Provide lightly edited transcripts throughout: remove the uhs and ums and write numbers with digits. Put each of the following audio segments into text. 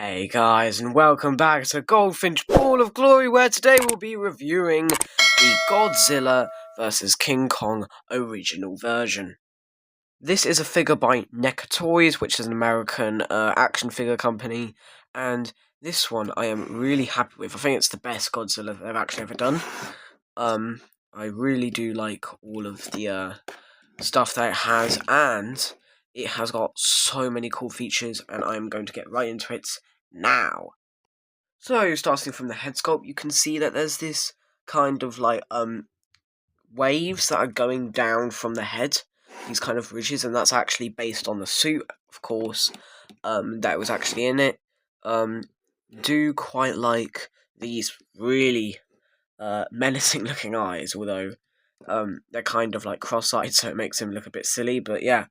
Hey guys, and welcome back to Goldfinch Ball of Glory, where today we'll be reviewing the Godzilla vs. King Kong original version. This is a figure by NECA Toys, which is an American action figure company, and this one I am really happy with. I think it's the best Godzilla they've actually ever done. I really do like all of the stuff that it has, and it has got so many cool features, and I'm going to get right into it now. So, starting from the head sculpt, you can see that there's this kind of like waves that are going down from the head, these kind of ridges, and that's actually based on the suit, of course, that was actually in it. Do quite like these really menacing looking eyes, although they're kind of like cross-eyed, so it makes him look a bit silly, but yeah.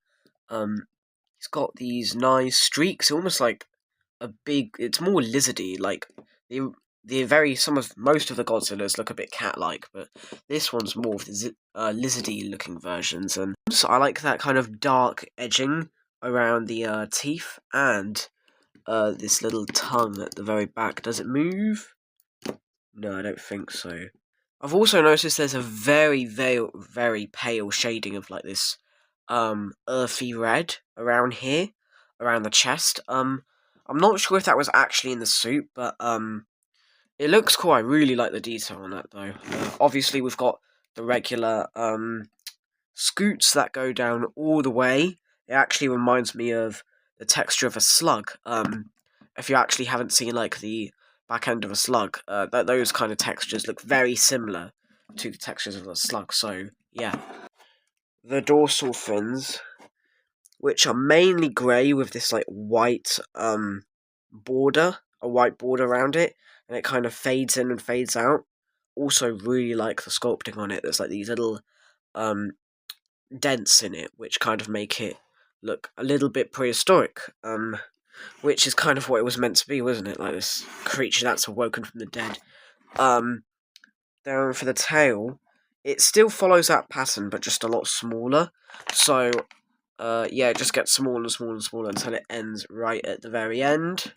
He's got these nice streaks, almost like it's more lizardy, like most of the Godzillas look a bit cat-like, but this one's more of the lizardy looking versions, and so I like that kind of dark edging around the teeth, and this little tongue at the very back. Does it move? No, I don't think so. I've also noticed there's a very, very, very pale shading of like this earthy red around here, around the chest. I'm not sure if that was actually in the suit, but it looks cool. I really like the detail on that though. Obviously we've got the regular scoots that go down all the way. It actually reminds me of the texture of a slug. If you actually haven't seen like the back end of a slug, those kind of textures look very similar to the textures of a slug. So yeah, the dorsal fins, which are mainly grey with this like white border, a white border around it, and it kind of fades in and fades out. Also really like the sculpting on it. There's like these little dents in it, which kind of make it look a little bit prehistoric, which is kind of what it was meant to be, wasn't it? Like this creature that's awoken from the dead. Down for the tail, it still follows that pattern, but just a lot smaller. So, yeah, it just gets smaller and smaller and smaller until it ends right at the very end.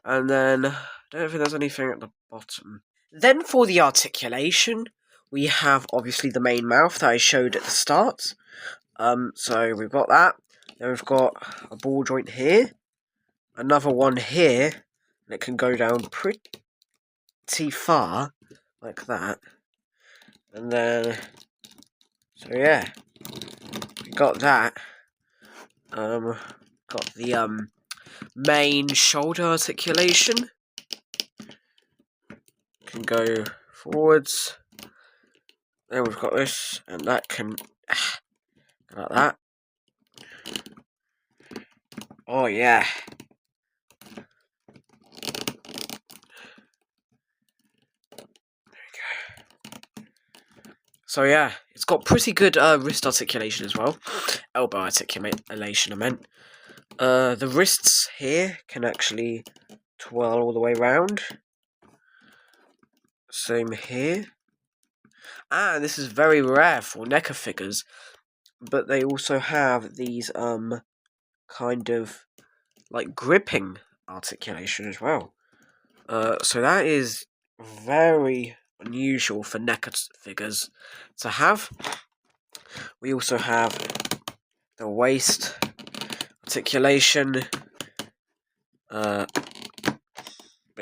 And then, I don't think there's anything at the bottom. Then for the articulation, we have obviously the main mouth that I showed at the start. So we've got that. Then we've got a ball joint here. Another one here. And it can go down pretty far, like that. And then, so yeah, we got that. Got the main shoulder articulation. Can go forwards. Then we've got this, and that can go like that. Oh yeah. So yeah, it's got pretty good wrist articulation as well. Elbow articulation, I meant. The wrists here can actually twirl all the way around. Same here. And this is very rare for NECA figures, but they also have these kind of like gripping articulation as well. So that is very unusual for NECA figures to have. We also have the waist articulation. But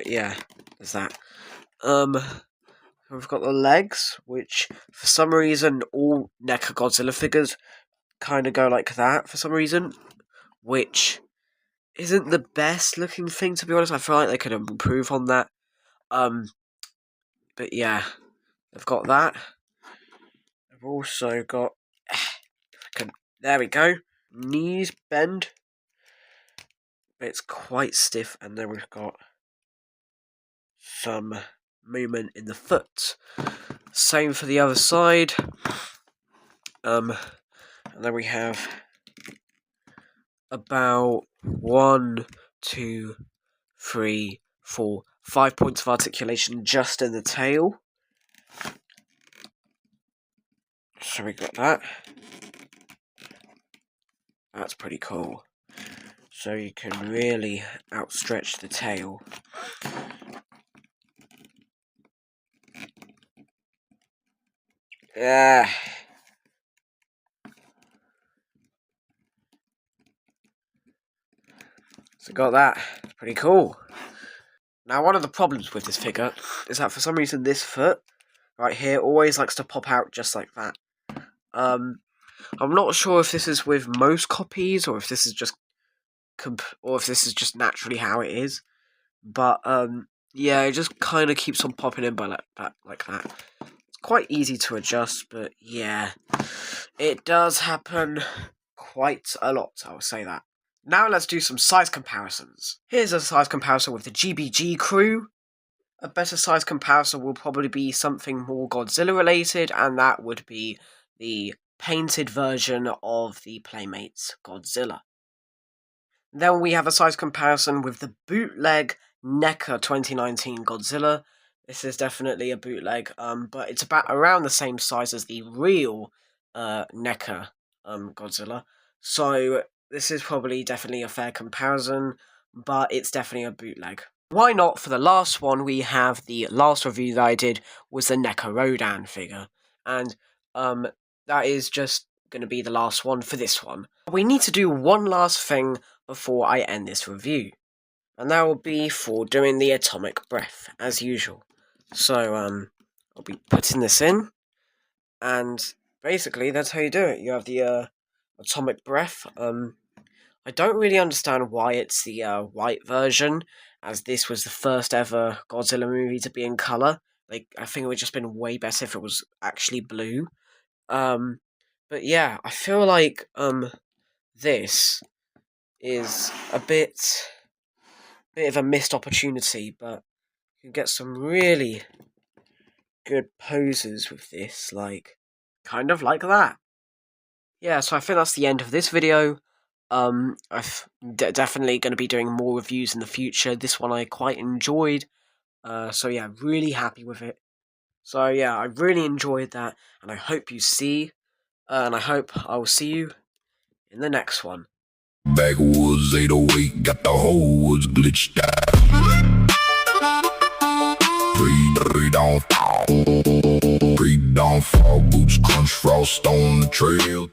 yeah, there's that. We've got the legs, which for some reason all NECA Godzilla figures kind of go like that for some reason, which isn't the best looking thing, to be honest. I feel like they could improve on that. But yeah, they've got that. They've also got there we go. Knees bend, but it's quite stiff, and then we've got some movement in the foot. Same for the other side. And then we have about 1, 2, 3, 4, 5 points of articulation just in the tail. So we got that. That's pretty cool. so you can really outstretch the tail. Yeah. So got that. It's pretty cool. Now, one of the problems with this figure is that for some reason this foot right here always likes to pop out just like that. I'm not sure if this is with most copies or if this is just naturally how it is. But yeah, it just kind of keeps on popping in by like that. It's quite easy to adjust, but yeah, it does happen quite a lot. I will say that. Now let's do some size comparisons. Here's a size comparison with the GBG crew. A better size comparison will probably be something more Godzilla related, and that would be the painted version of the Playmates Godzilla. Then we have a size comparison with the bootleg NECA 2019 Godzilla. This is definitely a bootleg, but it's about around the same size as the real NECA Godzilla. So this is probably definitely a fair comparison, but it's definitely a bootleg. Why not? For the last one, we have the last review that I did was the NECA Rodan figure, and that is just going to be the last one for this one. We need to do one last thing before I end this review, and that will be for doing the atomic breath, as usual. So, I'll be putting this in, and basically, that's how you do it. You have the atomic breath. I don't really understand why it's the white version, as this was the first ever Godzilla movie to be in colour. Like, I think it would just been way better if it was actually blue. But yeah, I feel like this is a bit of a missed opportunity, but you can get some really good poses with this, like, kind of like that. Yeah, so I think that's the end of this video. I'm definitely going to be doing more reviews in the future. This one I quite enjoyed, so yeah, really happy with it. So yeah, I really enjoyed that, and I hope you see, and I hope I will see you in the next one. Backwoods 808, got the whole woods glitched out. Pre-dawn fall, boots crunch frost on the trail.